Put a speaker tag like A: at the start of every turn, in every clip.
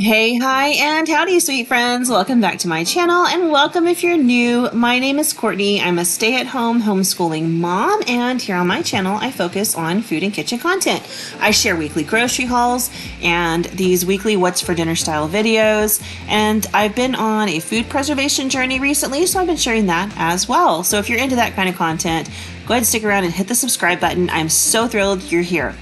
A: Hey, hi, and howdy, sweet friends. Welcome back to my channel, and welcome if you're new. My name is Courtney. I'm a stay-at-home homeschooling mom, and here on my channel, I focus on food and kitchen content. I share weekly grocery hauls and these weekly what's for dinner style videos, and I've been on a food preservation journey recently, so I've been sharing that as well. So if you're into that kind of content, go ahead and stick around and hit the subscribe button. I'm so thrilled you're here.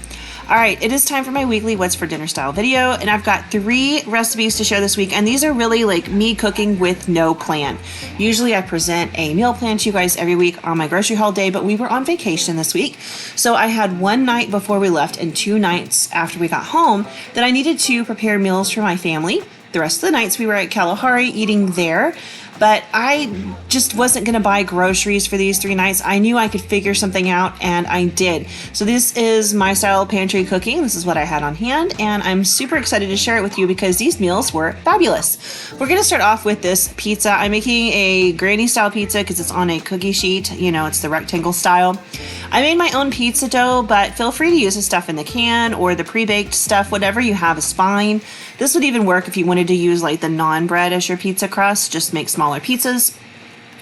A: All right, it is time for my weekly What's for Dinner style video, and I've got 3 recipes to share this week, and these are really like me cooking with no plan. Usually I present a meal plan to you guys every week on my grocery haul day, but we were on vacation this week, so I had one night before we left and 2 nights after we got home that I needed to prepare meals for my family. The rest of the nights we were at Kalahari eating there. But I just wasn't going to buy groceries for these 3 nights. I knew I could figure something out, and I did. So this is my style of pantry cooking. This is what I had on hand, and I'm super excited to share it with you because these meals were fabulous. We're going to start off with this pizza. I'm making a granny style pizza because it's on a cookie sheet. You know, it's the rectangle style. I made my own pizza dough, but feel free to use the stuff in the can or the pre-baked stuff. Whatever you have is fine. This would even work if you wanted to use like the non-bread as your pizza crust. Just make smaller pizzas.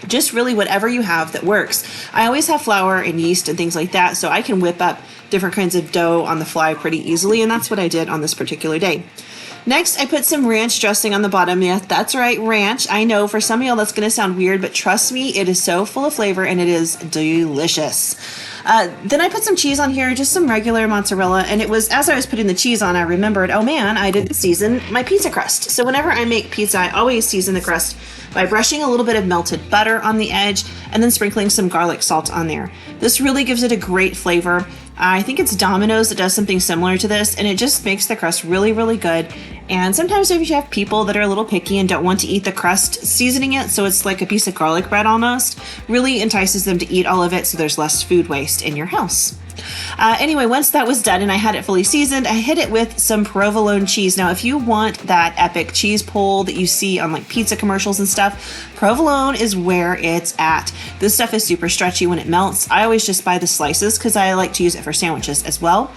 A: Just really whatever you have that works. I always have flour and yeast and things like that, so I can whip up different kinds of dough on the fly pretty easily, and that's what I did on this particular day. Next, I put some ranch dressing on the bottom. Yeah, that's right, ranch. I know for some of y'all that's going to sound weird, but trust me, it is so full of flavor and it is delicious. Then I put some cheese on here, just some regular mozzarella, and it was as I was putting the cheese on, I remembered, oh man, I didn't season my pizza crust. So whenever I make pizza, I always season the crust by brushing a little bit of melted butter on the edge and then sprinkling some garlic salt on there. This really gives it a great flavor. I think it's Domino's that does something similar to this, and it just makes the crust really, really good. And sometimes if you have people that are a little picky and don't want to eat the crust, seasoning it so it's like a piece of garlic bread almost really entices them to eat all of it so there's less food waste in your house. Anyway, once that was done and I had it fully seasoned, I hit it with some provolone cheese. Now, if you want that epic cheese pull that you see on like pizza commercials and stuff, provolone is where it's at. This stuff is super stretchy when it melts. I always just buy the slices because I like to use it for sandwiches as well.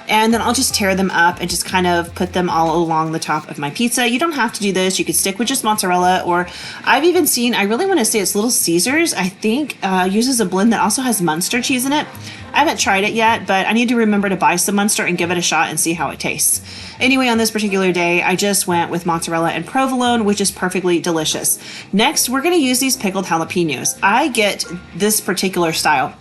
A: And then I'll just tear them up and just kind of put them all along the top of my pizza. You don't have to do this. You could stick with just mozzarella, or I've even seen, I really want to say it's Little Caesars, I think, uses a blend that also has Munster cheese in it. I haven't tried it yet, but I need to remember to buy some Munster and give it a shot and see how it tastes. Anyway, on this particular day, I just went with mozzarella and provolone, which is perfectly delicious. Next, we're going to use these pickled jalapenos. I get this particular style,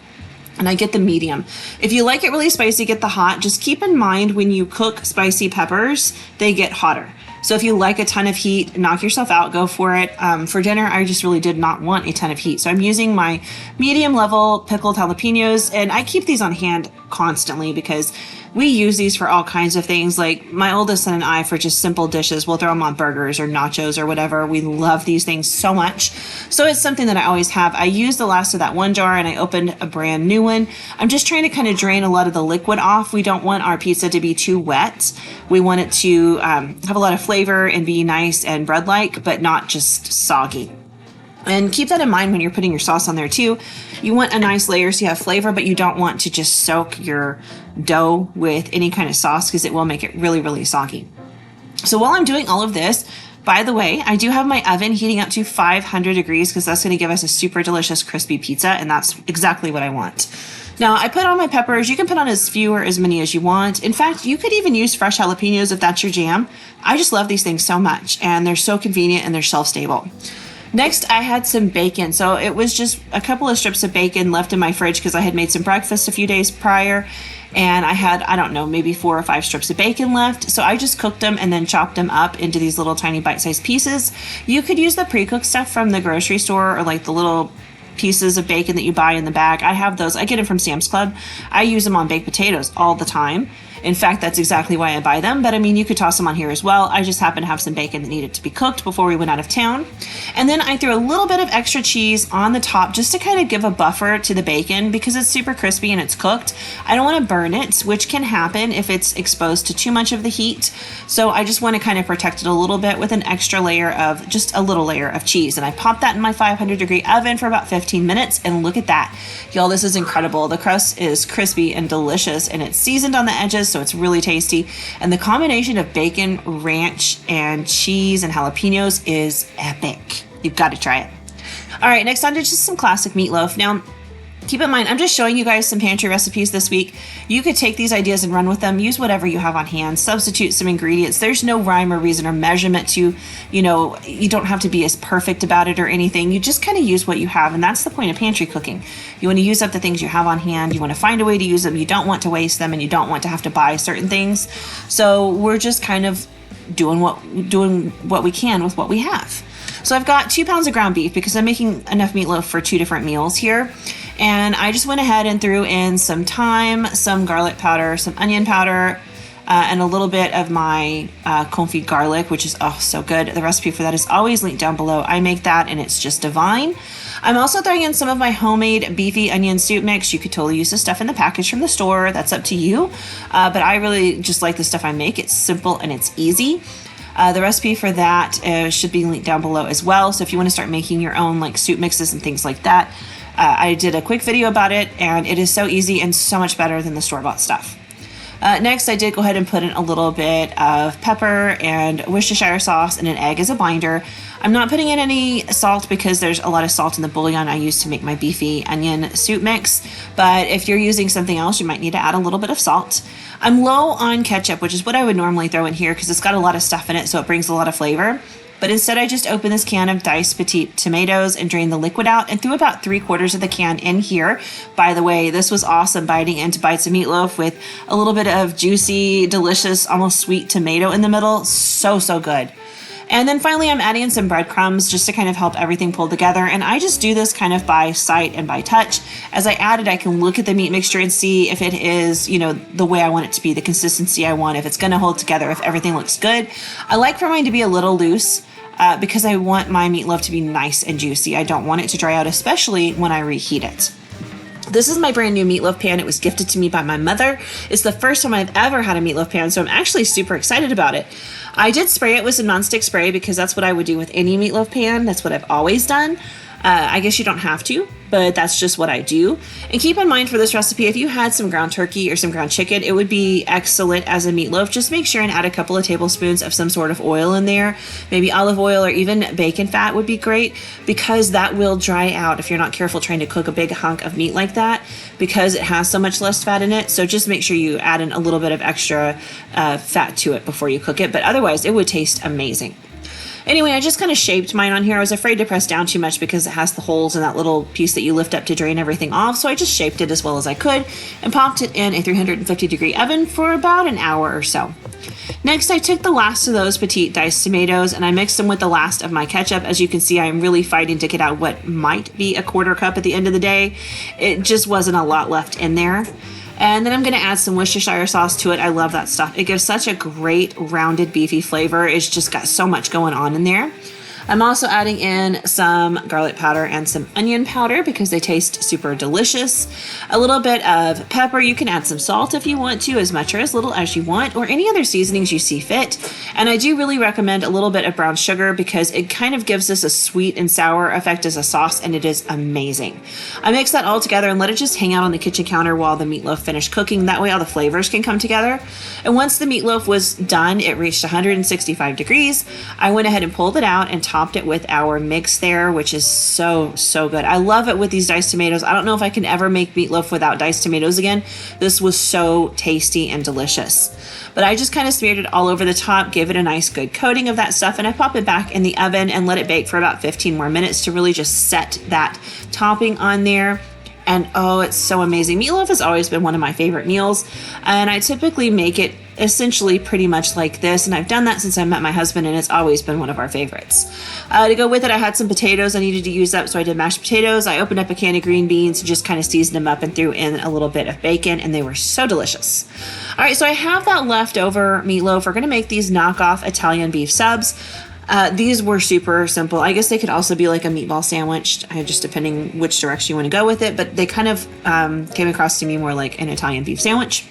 A: and I get the medium. If you like it really spicy, get the hot. Just keep in mind when you cook spicy peppers, they get hotter. So if you like a ton of heat, knock yourself out, go for it. For dinner, I just really did not want a ton of heat. So I'm using my medium level pickled jalapenos, and I keep these on hand constantly because we use these for all kinds of things. Like my oldest son and I, for just simple dishes, we'll throw them on burgers or nachos or whatever. We love these things so much. So it's something that I always have. I used the last of that one jar and I opened a brand new one. I'm just trying to kind of drain a lot of the liquid off. We don't want our pizza to be too wet. We want it to have a lot of flavor and be nice and bread-like, but not just soggy. And keep that in mind when you're putting your sauce on there too. You want a nice layer so you have flavor, but you don't want to just soak your dough with any kind of sauce because it will make it really, really soggy. So while I'm doing all of this, by the way, I do have my oven heating up to 500 degrees because that's going to give us a super delicious crispy pizza, and that's exactly what I want. Now, I put on my peppers. You can put on as few or as many as you want. In fact, you could even use fresh jalapenos if that's your jam. I just love these things so much, and they're so convenient and they're shelf-stable. Next, I had some bacon. So it was just a couple of strips of bacon left in my fridge because I had made some breakfast a few days prior. And I had, I don't know, maybe 4 or 5 strips of bacon left. So I just cooked them and then chopped them up into these little tiny bite-sized pieces. You could use the pre-cooked stuff from the grocery store or like the little pieces of bacon that you buy in the bag. I have those. I get them from Sam's Club. I use them on baked potatoes all the time. In fact, that's exactly why I buy them. But I mean, you could toss them on here as well. I just happen to have some bacon that needed to be cooked before we went out of town. And then I threw a little bit of extra cheese on the top just to kind of give a buffer to the bacon because it's super crispy and it's cooked. I don't want to burn it, which can happen if it's exposed to too much of the heat. So I just want to kind of protect it a little bit with an extra layer of, just a little layer of cheese. And I popped that in my 500-degree oven for about 15 minutes. And look at that. Y'all, this is incredible. The crust is crispy and delicious and it's seasoned on the edges. so it's really tasty. And the combination of bacon, ranch, and cheese and jalapenos is epic. You've got to try it. All right, next on to just some classic meatloaf. Now, keep in mind, I'm just showing you guys some pantry recipes this week. You could take these ideas and run with them. Use whatever you have on hand. Substitute some ingredients. There's no rhyme or reason or measurement to, you don't have to be as perfect about it or anything. You just kind of use what you have, and that's the point of pantry cooking. You want to use up the things you have on hand. You want to find a way to use them. You don't want to waste them, and you don't want to have to buy certain things. So we're just kind of doing what we can with what we have. So I've got 2 pounds of ground beef because I'm making enough meatloaf for 2 different meals here. And I just went ahead and threw in some thyme, some garlic powder, some onion powder, and a little bit of my confit garlic, which is so good. The recipe for that is always linked down below. I make that and it's just divine. I'm also throwing in some of my homemade beefy onion soup mix. You could totally use this stuff in the package from the store. That's up to you. But I really just like the stuff I make. It's simple and it's easy. The recipe for that should be linked down below as well. So if you want to start making your own like soup mixes and things like that, I did a quick video about it, and it is so easy and so much better than the store-bought stuff. Next, I did go ahead and put in a little bit of pepper and Worcestershire sauce and an egg as a binder. I'm not putting in any salt because there's a lot of salt in the bouillon I use to make my beefy onion soup mix. But if you're using something else, you might need to add a little bit of salt. I'm low on ketchup, which is what I would normally throw in here because it's got a lot of stuff in it, so it brings a lot of flavor. But instead, I just opened this can of diced petite tomatoes and drained the liquid out and threw about 3/4 of the can in here. By the way, this was awesome, biting into bites of meatloaf with a little bit of juicy, delicious, almost sweet tomato in the middle. So, so good. And then finally, I'm adding in some breadcrumbs just to kind of help everything pull together. And I just do this kind of by sight and by touch. As I add it, I can look at the meat mixture and see if it is, the way I want it to be, the consistency I want, if it's going to hold together, if everything looks good. I like for mine to be a little loose. Because I want my meatloaf to be nice and juicy. I don't want it to dry out, especially when I reheat it. This is my brand new meatloaf pan. It was gifted to me by my mother. It's the first time I've ever had a meatloaf pan, so I'm actually super excited about it. I did spray it with some nonstick spray because that's what I would do with any meatloaf pan. That's what I've always done. I guess you don't have to, but that's just what I do. And keep in mind for this recipe, if you had some ground turkey or some ground chicken, it would be excellent as a meatloaf. Just make sure and add a couple of tablespoons of some sort of oil in there. Maybe olive oil or even bacon fat would be great because that will dry out if you're not careful trying to cook a big hunk of meat like that because it has so much less fat in it. So just make sure you add in a little bit of extra fat to it before you cook it. But otherwise, it would taste amazing. Anyway, I just kind of shaped mine on here. I was afraid to press down too much because it has the holes in that little piece that you lift up to drain everything off. So I just shaped it as well as I could and popped it in a 350-degree oven for about an hour or so. Next, I took the last of those petite diced tomatoes and I mixed them with the last of my ketchup. As you can see, I'm really fighting to get out what might be a 1/4 cup at the end of the day. It just wasn't a lot left in there. And then I'm going to add some Worcestershire sauce to it. I love that stuff. It gives such a great rounded beefy flavor. It's just got so much going on in there. I'm also adding in some garlic powder and some onion powder because they taste super delicious. A little bit of pepper. You can add some salt if you want to, as much or as little as you want, or any other seasonings you see fit. And I do really recommend a little bit of brown sugar because it kind of gives us a sweet and sour effect as a sauce, and it is amazing. I mix that all together and let it just hang out on the kitchen counter while the meatloaf finished cooking. That way all the flavors can come together. And once the meatloaf was done, it reached 165 degrees. I went ahead and pulled it out and topped it with our mix there, which is so, so good. I love it with these diced tomatoes. I don't know if I can ever make meatloaf without diced tomatoes again. This was so tasty and delicious. But I just kind of smeared it all over the top, gave it a nice good coating of that stuff, and I pop it back in the oven and let it bake for about 15 more minutes to really just set that topping on there. And oh, it's so amazing. Meatloaf has always been one of my favorite meals, and I typically make it essentially pretty much like this, and I've done that since I met my husband, and it's always been one of our favorites. To go with it, I had some potatoes I needed to use up, so I did mashed potatoes. I opened up a can of green beans and just kind of seasoned them up and threw in a little bit of bacon, and they were so delicious. All right, so I have that leftover meatloaf. We're going to make these knockoff Italian beef subs. These were super simple. I guess they could also be like a meatball sandwich, just depending which direction you want to go with it, but they kind of came across to me more like an Italian beef sandwich.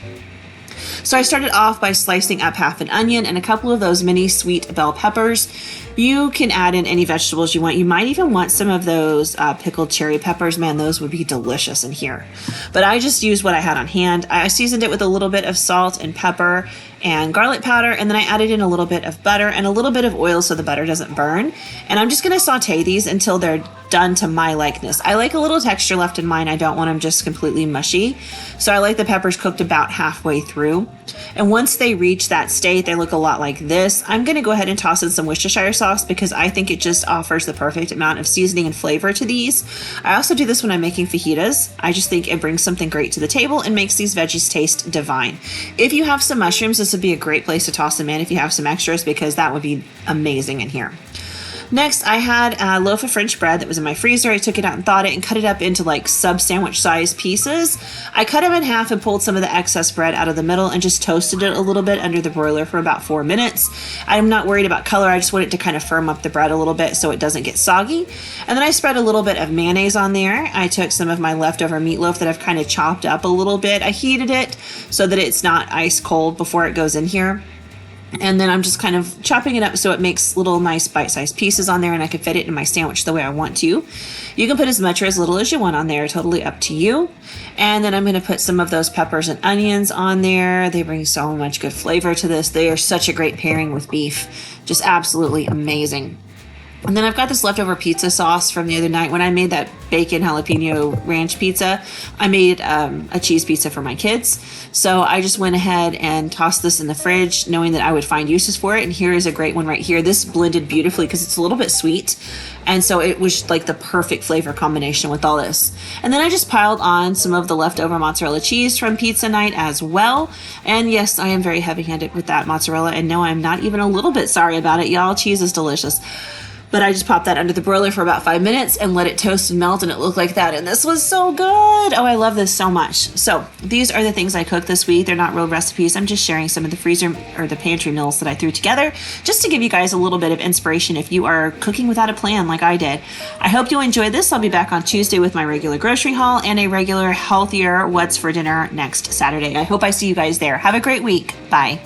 A: So I started off by slicing up half an onion and a couple of those mini sweet bell peppers. You can add in any vegetables you want. You might even want some of those pickled cherry peppers. Man, those would be delicious in here. But I just used what I had on hand. I seasoned it with a little bit of salt and pepper and garlic powder, and then I added in a little bit of butter and a little bit of oil so the butter doesn't burn. And I'm just going to saute these until they're done to my likeness. I like a little texture left in mine. I don't want them just completely mushy. So I like the peppers cooked about halfway through. And once they reach that state, they look a lot like this. I'm going to go ahead and toss in some Worcestershire sauce because I think it just offers the perfect amount of seasoning and flavor to these. I also do this when I'm making fajitas. I just think it brings something great to the table and makes these veggies taste divine. If you have some mushrooms, this would be a great place to toss them in if you have some extras, because that would be amazing in here. Next, I had a loaf of French bread that was in my freezer. I took it out and thawed it and cut it up into like sub-sandwich size pieces. I cut them in half and pulled some of the excess bread out of the middle and just toasted it a little bit under the broiler for about 4 minutes. I'm not worried about color. I just want it to kind of firm up the bread a little bit so it doesn't get soggy. And then I spread a little bit of mayonnaise on there. I took some of my leftover meatloaf that I've kind of chopped up a little bit. I heated it so that it's not ice cold before it goes in here. And then I'm just kind of chopping it up so it makes little nice bite-sized pieces on there, and I can fit it in my sandwich the way I want to. You can put as much or as little as you want on there, totally up to you. And then I'm going to put some of those peppers and onions on there. They bring so much good flavor to this. They are such a great pairing with beef. Just absolutely amazing. And then I've got this leftover pizza sauce from the other night. When I made that bacon jalapeno ranch pizza, I made a cheese pizza for my kids. So I just went ahead and tossed this in the fridge, knowing that I would find uses for it. And here is a great one right here. This blended beautifully because it's a little bit sweet. And so it was like the perfect flavor combination with all this. And then I just piled on some of the leftover mozzarella cheese from pizza night as well. And yes, I am very heavy-handed with that mozzarella. And no, I'm not even a little bit sorry about it, y'all. Cheese is delicious. But I just popped that under the broiler for about 5 minutes and let it toast and melt, and it looked like that. And this was so good. Oh, I love this so much. So these are the things I cooked this week. They're not real recipes. I'm just sharing some of the freezer or the pantry meals that I threw together just to give you guys a little bit of inspiration if you are cooking without a plan like I did. I hope you enjoyed this. I'll be back on Tuesday with my regular grocery haul and a regular healthier What's for Dinner next Saturday. I hope I see you guys there. Have a great week. Bye.